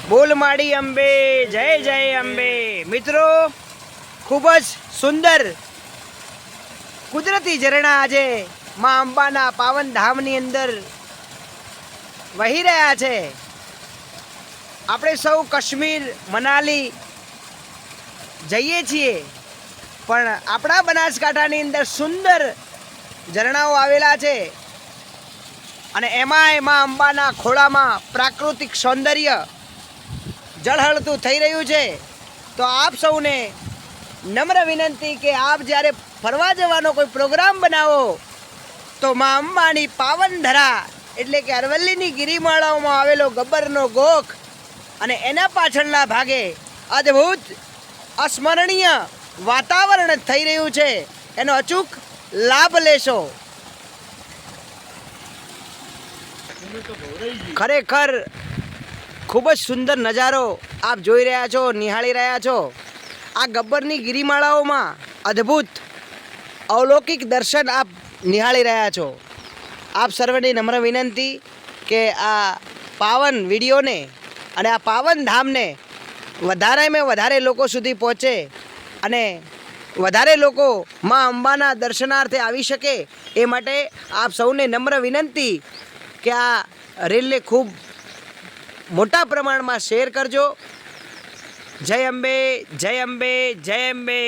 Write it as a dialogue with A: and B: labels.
A: બોલ માડી અંબે, જય જય અંબે। મિત્રો, ખૂબ જ સુંદર કુદરતી ઝરણા આજે માં અંબાના પાવન ધામની અંદર વહી રહ્યા છે। આપણે સૌ કાશ્મીર મનાલી જઈએ છીએ, પણ આપણા બનાસકાંઠાની અંદર સુંદર ઝરણાઓ આવેલા છે અને એમાંય માં અંબાના ખોળામાં પ્રાકૃતિક સૌંદર્ય ઝળહળતું થઈ રહ્યું છે। તો આપ સૌને નમ્ર વિનંતી કે આપ જ્યારે ફરવા જવાનો કોઈ પ્રોગ્રામ બનાવો તો માં અંબાની પાવન ધરા એટલે કે અરવલ્લીની ગિરિમાળાઓમાં આવેલો ગબ્બરનો ગોખ અને એના પાછળના ભાગે અદ્ભુત અસ્મરણીય વાતાવરણ થઈ રહ્યું છે, એનો અચૂક લાભ લેશો। ખરેખર ખૂબ જ સુંદર નજારો આપ જોઈ રહ્યા છો, નિહાળી રહ્યા છો। આ ગબ્બરની ગિરિમાળાઓમાં અદ્ભુત અલૌકિક દર્શન આપ નિહાળી રહ્યા છો। આપ સર્વની નમ્ર વિનંતી કે આ પાવન વિડીયોને અને આ પાવન ધામને વધારેમાં વધારે લોકો સુધી પહોંચે અને વધારે લોકો માં અંબાના દર્શનાર્થે આવી શકે એ માટે આપ સૌને નમ્ર વિનંતી કે આ રીલને ખૂબ મોટા પ્રમાણમાં શેર કરજો। જય અંબે, જય અંબે, જય અંબે।